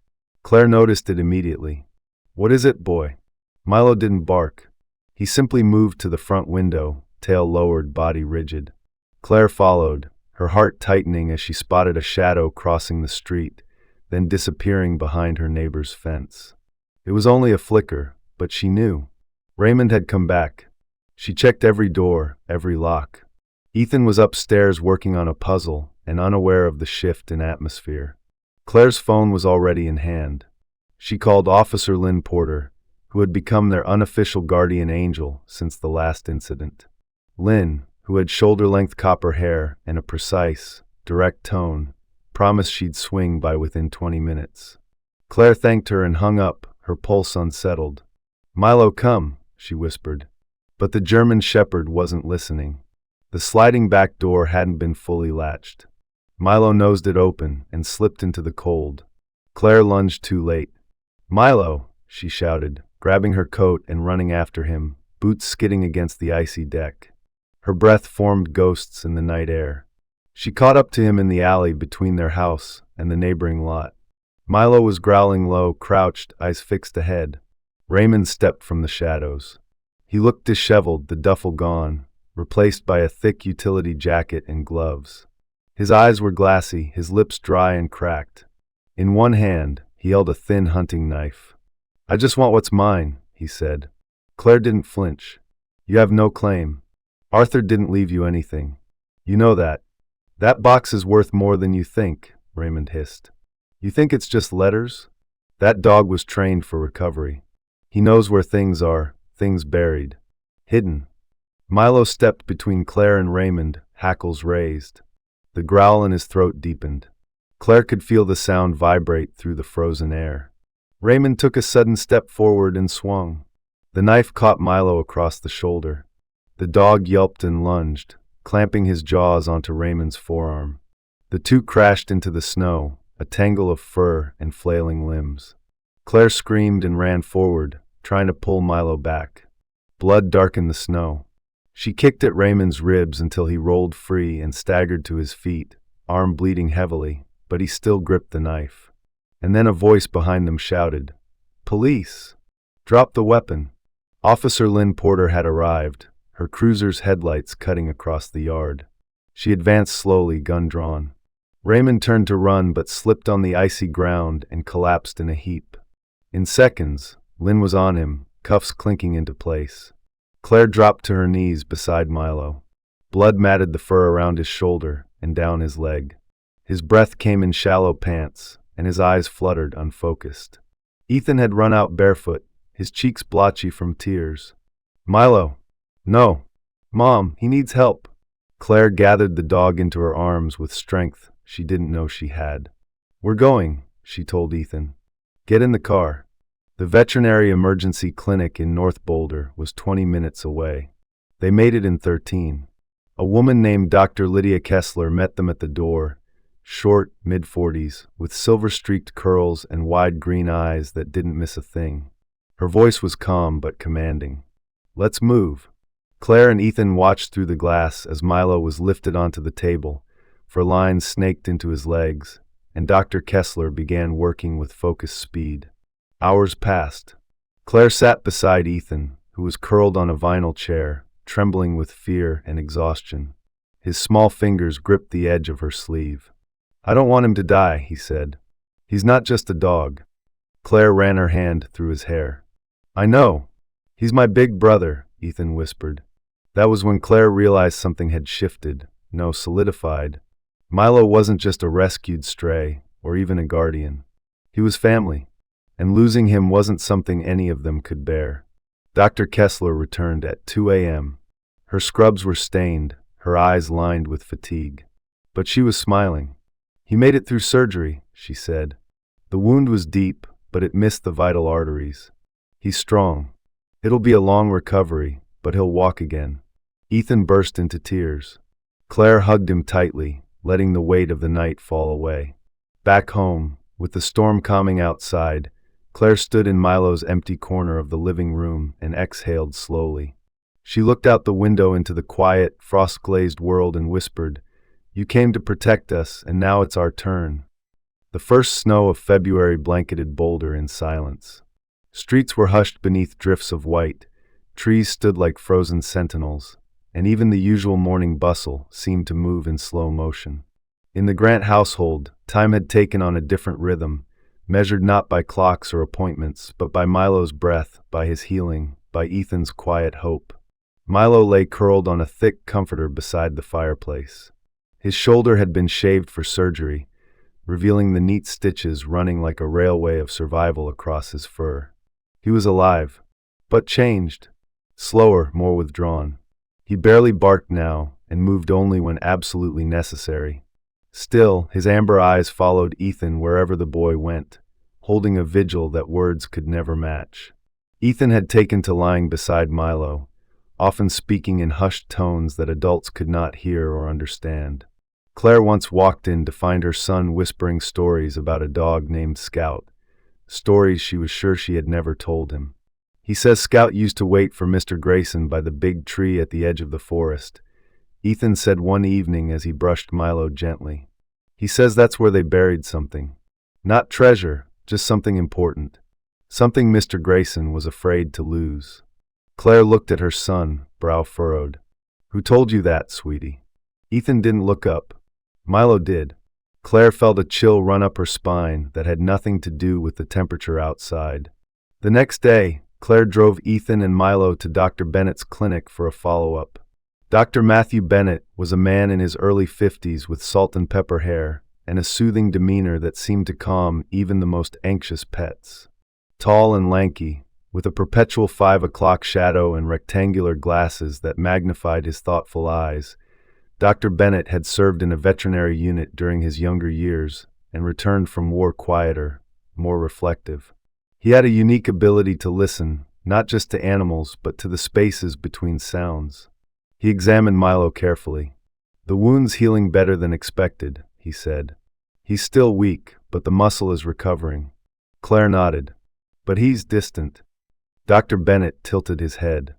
Claire noticed it immediately. "What is it, boy?" Milo didn't bark. He simply moved to the front window, tail lowered, body rigid. Claire followed, her heart tightening as she spotted a shadow crossing the street, then disappearing behind her neighbor's fence. It was only a flicker, but she knew. Raymond had come back. She checked every door, every lock. Ethan was upstairs working on a puzzle and unaware of the shift in atmosphere. Claire's phone was already in hand. She called Officer Lynn Porter, who had become their unofficial guardian angel since the last incident. Lynn, who had shoulder-length copper hair and a precise, direct tone, promised she'd swing by within 20 minutes. Claire thanked her and hung up, her pulse unsettled. "Milo, come," she whispered. But the German shepherd wasn't listening. The sliding back door hadn't been fully latched. Milo nosed it open and slipped into the cold. Claire lunged too late. "Milo!" she shouted, grabbing her coat and running after him, boots skidding against the icy deck. Her breath formed ghosts in the night air. She caught up to him in the alley between their house and the neighboring lot. Milo was growling low, crouched, eyes fixed ahead. Raymond stepped from the shadows. He looked disheveled, the duffel gone, replaced by a thick utility jacket and gloves. His eyes were glassy, his lips dry and cracked. In one hand, he held a thin hunting knife. "I just want what's mine," he said. Claire didn't flinch. "You have no claim. Arthur didn't leave you anything. You know that." "That box is worth more than you think," Raymond hissed. "You think it's just letters? That dog was trained for recovery. He knows where things are, things buried, hidden." Milo stepped between Claire and Raymond, hackles raised. The growl in his throat deepened. Claire could feel the sound vibrate through the frozen air. Raymond took a sudden step forward and swung. The knife caught Milo across the shoulder. The dog yelped and lunged, clamping his jaws onto Raymond's forearm. The two crashed into the snow, a tangle of fur and flailing limbs. Claire screamed and ran forward, trying to pull Milo back. Blood darkened the snow. She kicked at Raymond's ribs until he rolled free and staggered to his feet, arm bleeding heavily, but he still gripped the knife. And then a voice behind them shouted, "Police! Drop the weapon!" Officer Lynn Porter had arrived, her cruiser's headlights cutting across the yard. She advanced slowly, gun drawn. Raymond turned to run but slipped on the icy ground and collapsed in a heap. In seconds, Lynn was on him, cuffs clinking into place. Claire dropped to her knees beside Milo. Blood matted the fur around his shoulder and down his leg. His breath came in shallow pants, and his eyes fluttered, unfocused. Ethan had run out barefoot, his cheeks blotchy from tears. "Milo! No! Mom, he needs help!" Claire gathered the dog into her arms with strength she didn't know she had. "We're going," she told Ethan. "Get in the car." The veterinary emergency clinic in North Boulder was 20 minutes away. They made it in 13. A woman named Dr. Lydia Kessler met them at the door, short, mid-40s, with silver-streaked curls and wide green eyes that didn't miss a thing. Her voice was calm but commanding. "Let's move." Claire and Ethan watched through the glass as Milo was lifted onto the table, for lines snaked into his legs, and Dr. Kessler began working with focused speed. Hours passed. Claire sat beside Ethan, who was curled on a vinyl chair, trembling with fear and exhaustion. His small fingers gripped the edge of her sleeve. "I don't want him to die," he said. "He's not just a dog." Claire ran her hand through his hair. "I know. He's my big brother," Ethan whispered. That was when Claire realized something had shifted, no, solidified. Milo wasn't just a rescued stray, or even a guardian. He was family, and losing him wasn't something any of them could bear. Dr. Kessler returned at 2 a.m. Her scrubs were stained, her eyes lined with fatigue. But she was smiling. "He made it through surgery," she said. "The wound was deep, but it missed the vital arteries. He's strong. It'll be a long recovery, but he'll walk again." Ethan burst into tears. Claire hugged him tightly, letting the weight of the night fall away. Back home, with the storm calming outside, Claire stood in Milo's empty corner of the living room and exhaled slowly. She looked out the window into the quiet, frost-glazed world and whispered, "You came to protect us, and now it's our turn." The first snow of February blanketed Boulder in silence. Streets were hushed beneath drifts of white, trees stood like frozen sentinels, and even the usual morning bustle seemed to move in slow motion. In the Grant household, time had taken on a different rhythm, measured not by clocks or appointments, but by Milo's breath, by his healing, by Ethan's quiet hope. Milo lay curled on a thick comforter beside the fireplace. His shoulder had been shaved for surgery, revealing the neat stitches running like a railway of survival across his fur. He was alive, but changed, slower, more withdrawn. He barely barked now, and moved only when absolutely necessary. Still, his amber eyes followed Ethan wherever the boy went, holding a vigil that words could never match. Ethan had taken to lying beside Milo, often speaking in hushed tones that adults could not hear or understand. Claire once walked in to find her son whispering stories about a dog named Scout, stories she was sure she had never told him. "He says Scout used to wait for Mr. Grayson by the big tree at the edge of the forest," Ethan said one evening as he brushed Milo gently. "He says that's where they buried something. Not treasure, just something important. Something Mr. Grayson was afraid to lose." Claire looked at her son, brow furrowed. "Who told you that, sweetie?" Ethan didn't look up. Milo did. Claire felt a chill run up her spine that had nothing to do with the temperature outside. The next day, Claire drove Ethan and Milo to Dr. Bennett's clinic for a follow-up. Dr. Matthew Bennett was a man in his early 50s with salt and pepper hair and a soothing demeanor that seemed to calm even the most anxious pets. Tall and lanky, with a perpetual 5 o'clock shadow and rectangular glasses that magnified his thoughtful eyes, Dr. Bennett had served in a veterinary unit during his younger years and returned from war quieter, more reflective. He had a unique ability to listen, not just to animals, but to the spaces between sounds. He examined Milo carefully. "The wound's healing better than expected," he said. "He's still weak, but the muscle is recovering." Claire nodded. "But he's distant." Dr. Bennett tilted his head.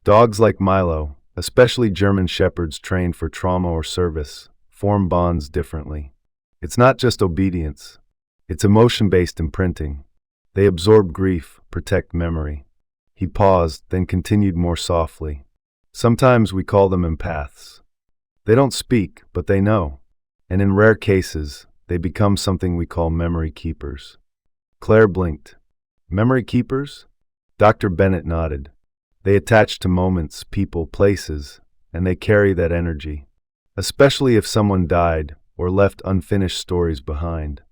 "Dogs like Milo, especially German shepherds trained for trauma or service, form bonds differently. It's not just obedience. It's emotion-based imprinting. They absorb grief, protect memory." He paused, then continued more softly. "Sometimes we call them empaths. They don't speak, but they know. And in rare cases, they become something we call memory keepers." Claire blinked. "Memory keepers?" Dr. Bennett nodded. "They attach to moments, people, places, and they carry that energy, especially if someone died or left unfinished stories behind."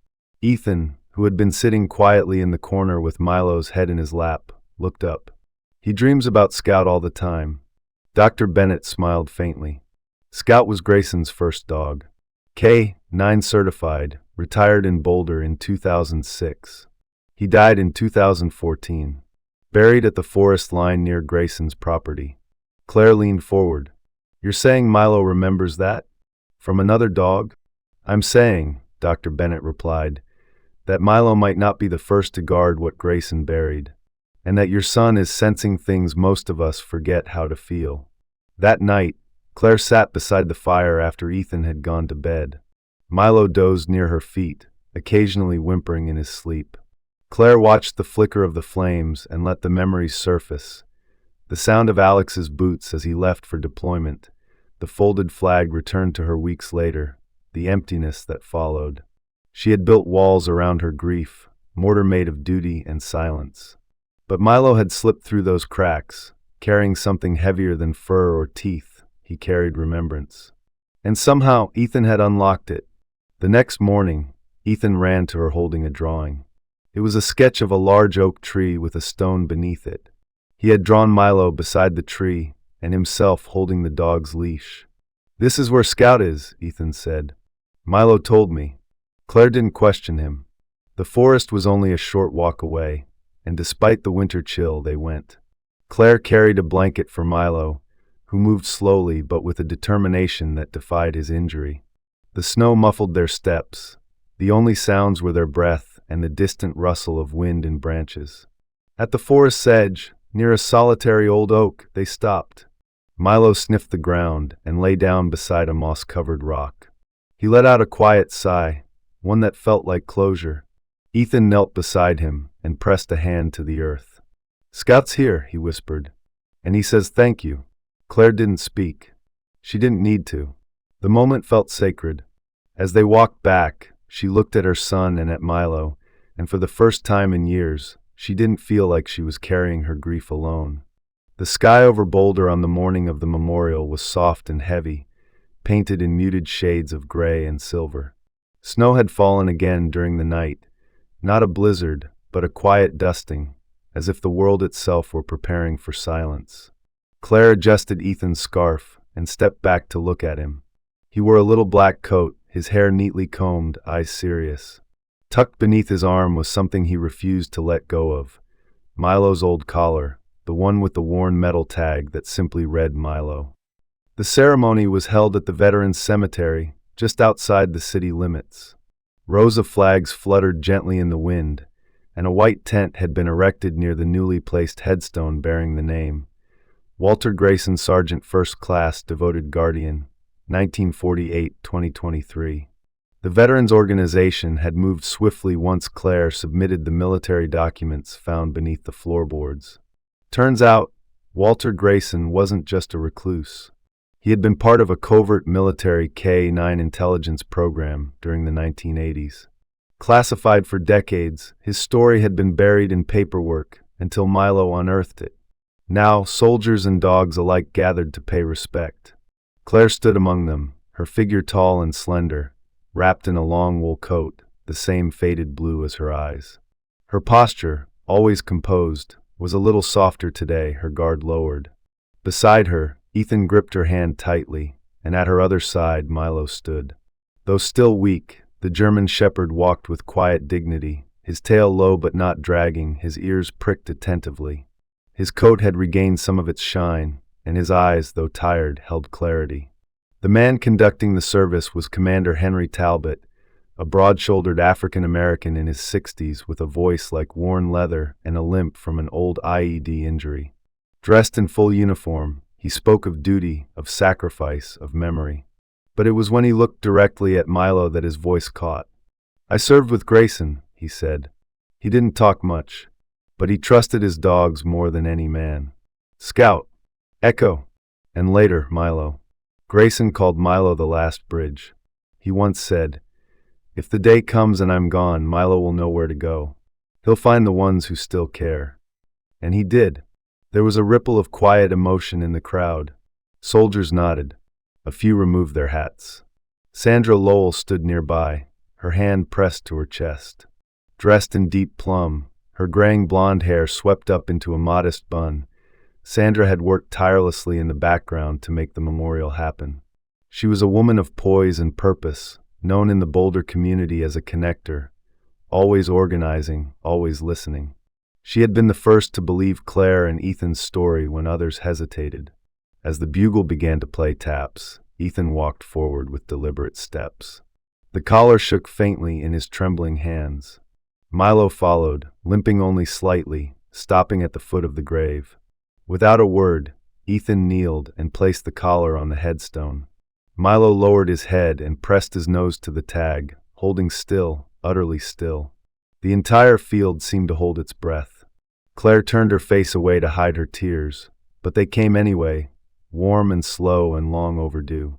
Ethan, who had been sitting quietly in the corner with Milo's head in his lap, looked up. "He dreams about Scout all the time." Dr. Bennett smiled faintly. "Scout was Grayson's first dog. K-9 certified, retired in Boulder in 2006. He died in 2014, buried at the forest line near Grayson's property." Claire leaned forward. "You're saying Milo remembers that? From another dog?" "I'm saying," Dr. Bennett replied, "that Milo might not be the first to guard what Grayson buried, and that your son is sensing things most of us forget how to feel." That night, Claire sat beside the fire after Ethan had gone to bed. Milo dozed near her feet, occasionally whimpering in his sleep. Claire watched the flicker of the flames and let the memories surface. The sound of Alex's boots as he left for deployment. The folded flag returned to her weeks later, the emptiness that followed. She had built walls around her grief, mortar made of duty and silence. But Milo had slipped through those cracks, carrying something heavier than fur or teeth. He carried remembrance. And somehow Ethan had unlocked it. The next morning, Ethan ran to her holding a drawing. It was a sketch of a large oak tree with a stone beneath it. He had drawn Milo beside the tree and himself holding the dog's leash. "This is where Scout is," Ethan said. "Milo told me." Claire didn't question him. The forest was only a short walk away, and despite the winter chill, they went. Claire carried a blanket for Milo, who moved slowly but with a determination that defied his injury. The snow muffled their steps. The only sounds were their breath and the distant rustle of wind in branches. At the forest's edge, near a solitary old oak, they stopped. Milo sniffed the ground and lay down beside a moss-covered rock. He let out a quiet sigh, one that felt like closure. Ethan knelt beside him and pressed a hand to the earth. "Scout's here," he whispered, "and he says thank you." Claire didn't speak. She didn't need to. The moment felt sacred. As they walked back, she looked at her son and at Milo, and for the first time in years, she didn't feel like she was carrying her grief alone. The sky over Boulder on the morning of the memorial was soft and heavy, painted in muted shades of gray and silver. Snow had fallen again during the night, not a blizzard, but a quiet dusting, as if the world itself were preparing for silence. Claire adjusted Ethan's scarf and stepped back to look at him. He wore a little black coat, his hair neatly combed, eyes serious. Tucked beneath his arm was something he refused to let go of. Milo's old collar, the one with the worn metal tag that simply read Milo. The ceremony was held at the Veterans Cemetery, just outside the city limits. Rows of flags fluttered gently in the wind, and a white tent had been erected near the newly placed headstone bearing the name. Walter Grayson, Sergeant First Class, Devoted Guardian, 1948-2023. The Veterans Organization had moved swiftly once Claire submitted the military documents found beneath the floorboards. Turns out, Walter Grayson wasn't just a recluse. He had been part of a covert military K-9 intelligence program during the 1980s. Classified for decades, his story had been buried in paperwork until Milo unearthed it. Now, soldiers and dogs alike gathered to pay respect. Claire stood among them, her figure tall and slender, wrapped in a long wool coat, the same faded blue as her eyes. Her posture, always composed, was a little softer today, her guard lowered. Beside her, Ethan gripped her hand tightly, and at her other side Milo stood. Though still weak, the German shepherd walked with quiet dignity, his tail low but not dragging, his ears pricked attentively. His coat had regained some of its shine, and his eyes, though tired, held clarity. The man conducting the service was Commander Henry Talbot, a broad-shouldered African-American in his 60s with a voice like worn leather and a limp from an old IED injury. Dressed in full uniform, he spoke of duty, of sacrifice, of memory. But it was when he looked directly at Milo that his voice caught. "I served with Grayson," he said. He didn't talk much, but he trusted his dogs more than any man. "Scout," Echo, and later Milo. Grayson called Milo the last bridge. He once said, "If the day comes and I'm gone, Milo will know where to go. He'll find the ones who still care." And he did. There was a ripple of quiet emotion in the crowd. Soldiers nodded. A few removed their hats. Sandra Lowell stood nearby, her hand pressed to her chest. Dressed in deep plum, her graying blonde hair swept up into a modest bun, Sandra had worked tirelessly in the background to make the memorial happen. She was a woman of poise and purpose, known in the Boulder community as a connector, always organizing, always listening. She had been the first to believe Claire and Ethan's story when others hesitated. As the bugle began to play taps, Ethan walked forward with deliberate steps. The collar shook faintly in his trembling hands. Milo followed, limping only slightly, stopping at the foot of the grave. Without a word, Ethan kneeled and placed the collar on the headstone. Milo lowered his head and pressed his nose to the tag, holding still, utterly still. The entire field seemed to hold its breath. Claire turned her face away to hide her tears, but they came anyway, warm and slow and long overdue.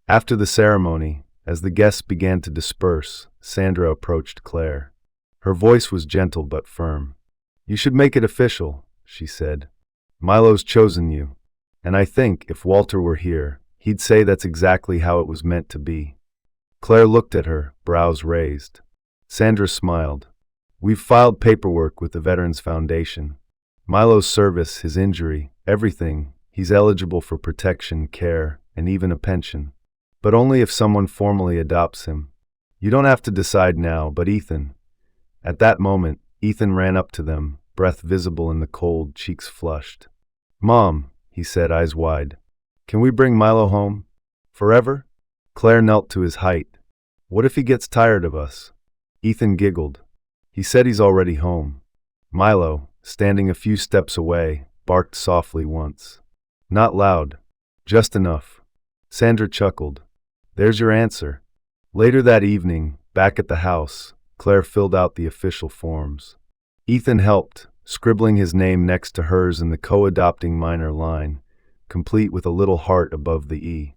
After the ceremony, as the guests began to disperse, Sandra approached Claire. Her voice was gentle but firm. "You should make it official," she said. "Milo's chosen you. And I think, if Walter were here, he'd say that's exactly how it was meant to be." Claire looked at her, brows raised. Sandra smiled. "We've filed paperwork with the Veterans Foundation. Milo's service, his injury, everything, he's eligible for protection, care, and even a pension. But only if someone formally adopts him. You don't have to decide now, but Ethan." At that moment, Ethan ran up to them, breath visible in the cold, cheeks flushed. "Mom," he said, eyes wide. "Can we bring Milo home? Forever?" Claire knelt to his height. "What if he gets tired of us?" Ethan giggled. "He said he's already home." Milo, standing a few steps away, barked softly once. Not loud, just enough. Sandra chuckled. "There's your answer." Later that evening, back at the house, Claire filled out the official forms. Ethan helped, scribbling his name next to hers in the co-adopting minor line, complete with a little heart above the E.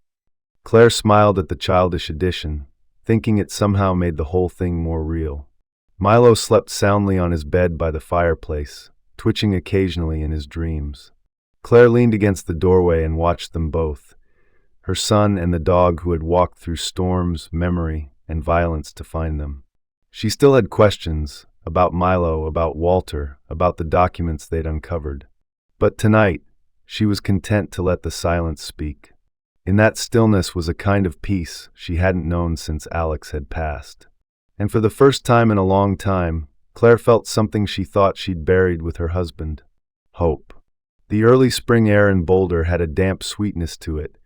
Claire smiled at the childish addition, thinking it somehow made the whole thing more real. Milo slept soundly on his bed by the fireplace, twitching occasionally in his dreams. Claire leaned against the doorway and watched them both, her son and the dog who had walked through storms, memory, and violence to find them. She still had questions about Milo, about Walter, about the documents they'd uncovered. But tonight, she was content to let the silence speak. In that stillness was a kind of peace she hadn't known since Alex had passed. And for the first time in a long time, Claire felt something she thought she'd buried with her husband: hope. The early spring air in Boulder had a damp sweetness to it,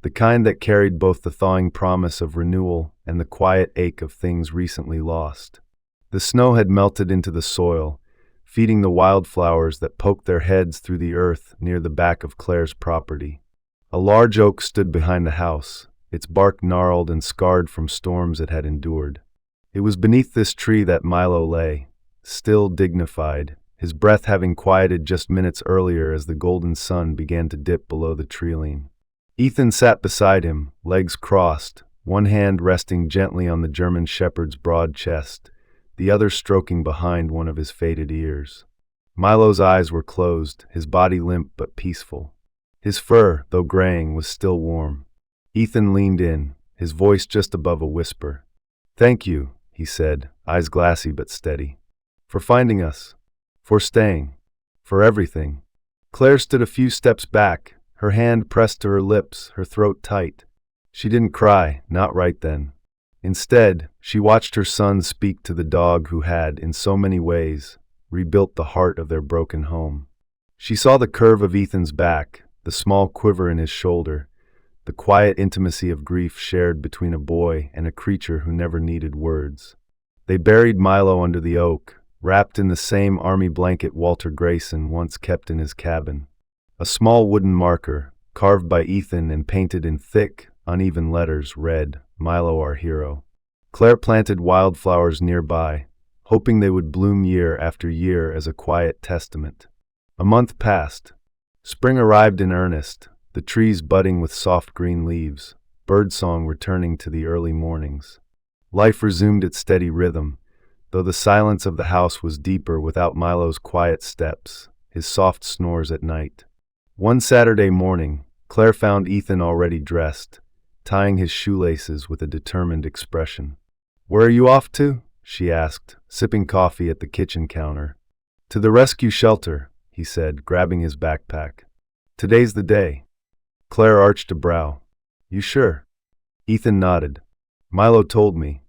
the kind that carried both the thawing promise of renewal and the quiet ache of things recently lost. The snow had melted into the soil, feeding the wildflowers that poked their heads through the earth near the back of Claire's property. A large oak stood behind the house, its bark gnarled and scarred from storms it had endured. It was beneath this tree that Milo lay, still dignified, his breath having quieted just minutes earlier as the golden sun began to dip below the tree-line. Ethan sat beside him, legs crossed, one hand resting gently on the German shepherd's broad chest, the other stroking behind one of his faded ears. Milo's eyes were closed, his body limp but peaceful. His fur, though graying, was still warm. Ethan leaned in, his voice just above a whisper. "Thank you," he said, eyes glassy but steady. "For finding us. For staying. For everything." Claire stood a few steps back, her hand pressed to her lips, her throat tight. She didn't cry, not right then. Instead, she watched her son speak to the dog who had, in so many ways, rebuilt the heart of their broken home. She saw the curve of Ethan's back, the small quiver in his shoulder, the quiet intimacy of grief shared between a boy and a creature who never needed words. They buried Milo under the oak, wrapped in the same army blanket Walter Grayson once kept in his cabin. A small wooden marker, carved by Ethan and painted in thick, uneven letters, read, "Milo, our hero." Claire planted wildflowers nearby, hoping they would bloom year after year as a quiet testament. A month passed. Spring arrived in earnest, the trees budding with soft green leaves, birdsong returning to the early mornings. Life resumed its steady rhythm, though the silence of the house was deeper without Milo's quiet steps, his soft snores at night. One Saturday morning, Claire found Ethan already dressed, tying his shoelaces with a determined expression. "Where are you off to?" she asked, sipping coffee at the kitchen counter. "To the rescue shelter," he said, grabbing his backpack. "Today's the day." Claire arched a brow. "You sure?" Ethan nodded. "Milo told me."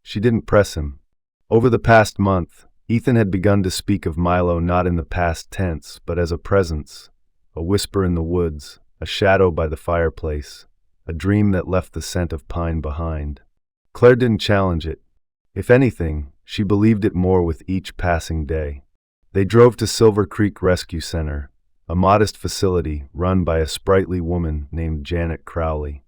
She didn't press him. Over the past month, Ethan had begun to speak of Milo not in the past tense, but as a presence, a whisper in the woods, a shadow by the fireplace, a dream that left the scent of pine behind. Claire didn't challenge it. If anything, she believed it more with each passing day. They drove to Silver Creek Rescue Center, a modest facility run by a sprightly woman named Janet Crowley.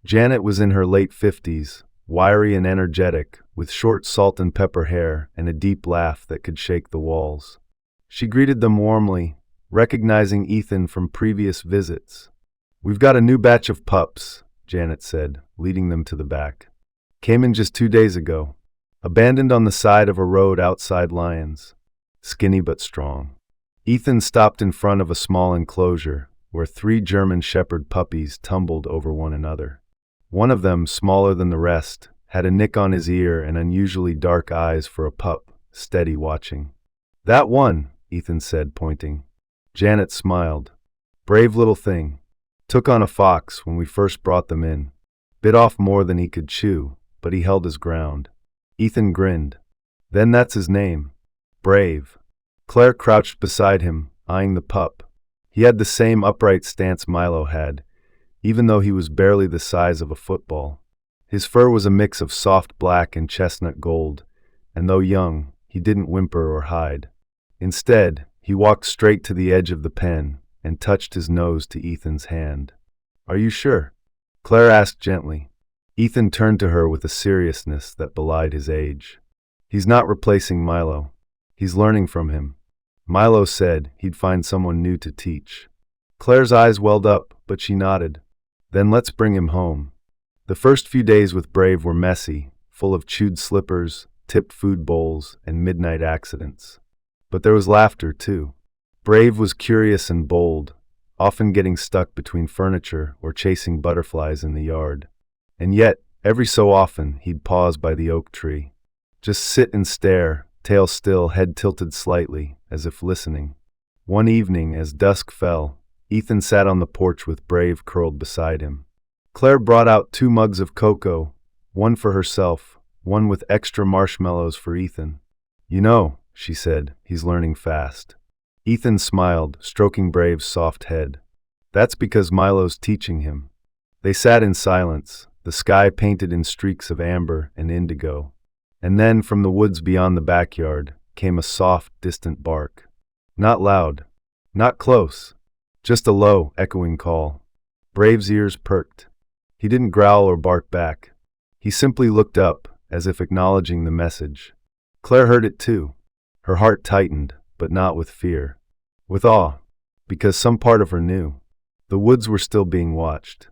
Janet was in her late 50s, wiry and energetic, with short salt and pepper hair and a deep laugh that could shake the walls. She greeted them warmly, recognizing Ethan from previous visits. "We've got a new batch of pups," Janet said, leading them to the back. "Came in just 2 days ago. Abandoned on the side of a road outside Lyons. Skinny but strong." Ethan stopped in front of a small enclosure where 3 German Shepherd puppies tumbled over one another. One of them, smaller than the rest, had a nick on his ear and unusually dark eyes for a pup, steady watching. "That one," Ethan said, pointing. Janet smiled. "Brave little thing. Took on a fox when we first brought them in. Bit off more than he could chew, but he held his ground." Ethan grinned. "Then that's his name. Brave." Claire crouched beside him, eyeing the pup. He had the same upright stance Milo had, even though he was barely the size of a football. His fur was a mix of soft black and chestnut gold, and though young, he didn't whimper or hide. Instead, he walked straight to the edge of the pen and touched his nose to Ethan's hand. "Are you sure?" Claire asked gently. Ethan turned to her with a seriousness that belied his age. "He's not replacing Milo. He's learning from him. Milo said he'd find someone new to teach." Claire's eyes welled up, but she nodded. "Then let's bring him home." The first few days with Brave were messy, full of chewed slippers, tipped food bowls, and midnight accidents. But there was laughter, too. Brave was curious and bold, often getting stuck between furniture or chasing butterflies in the yard. And yet, every so often, he'd pause by the oak tree. Just sit and stare, tail still, head tilted slightly, as if listening. One evening, as dusk fell, Ethan sat on the porch with Brave curled beside him. Claire brought out 2 mugs of cocoa, one for herself, one with extra marshmallows for Ethan. "You know," she said, "he's learning fast." Ethan smiled, stroking Brave's soft head. "That's because Milo's teaching him." They sat in silence, the sky painted in streaks of amber and indigo. And then, from the woods beyond the backyard, came a soft, distant bark. Not loud, not close, just a low, echoing call. Brave's ears perked. He didn't growl or bark back. He simply looked up, as if acknowledging the message. Claire heard it too. Her heart tightened, but not with fear. With awe, because some part of her knew. The woods were still being watched.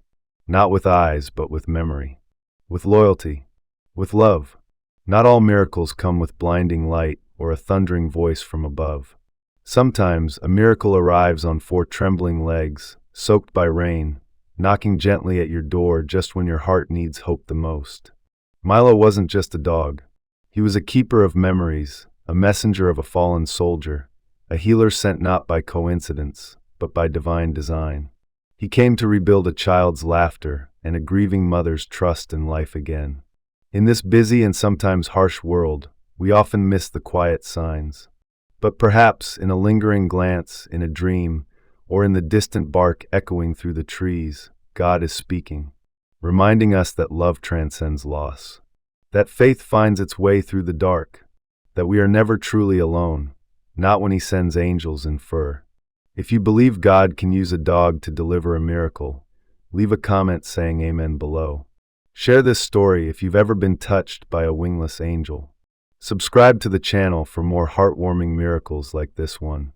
Not with eyes, but with memory. With loyalty. With love. Not all miracles come with blinding light or a thundering voice from above. Sometimes a miracle arrives on 4 trembling legs, soaked by rain, knocking gently at your door just when your heart needs hope the most. Milo wasn't just a dog. He was a keeper of memories, a messenger of a fallen soldier, a healer sent not by coincidence, but by divine design. He came to rebuild a child's laughter and a grieving mother's trust in life again. In this busy and sometimes harsh world, we often miss the quiet signs. But perhaps in a lingering glance, in a dream, or in the distant bark echoing through the trees, God is speaking, reminding us that love transcends loss, that faith finds its way through the dark, that we are never truly alone, not when He sends angels in fur. If you believe God can use a dog to deliver a miracle, leave a comment saying amen below. Share this story if you've ever been touched by a wingless angel. Subscribe to the channel for more heartwarming miracles like this one.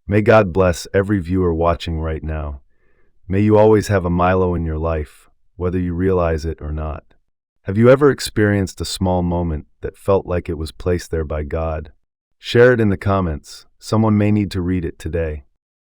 May God bless every viewer watching right now. May you always have a Milo in your life, whether you realize it or not. Have you ever experienced a small moment that felt like it was placed there by God? Share it in the comments. Someone may need to read it today.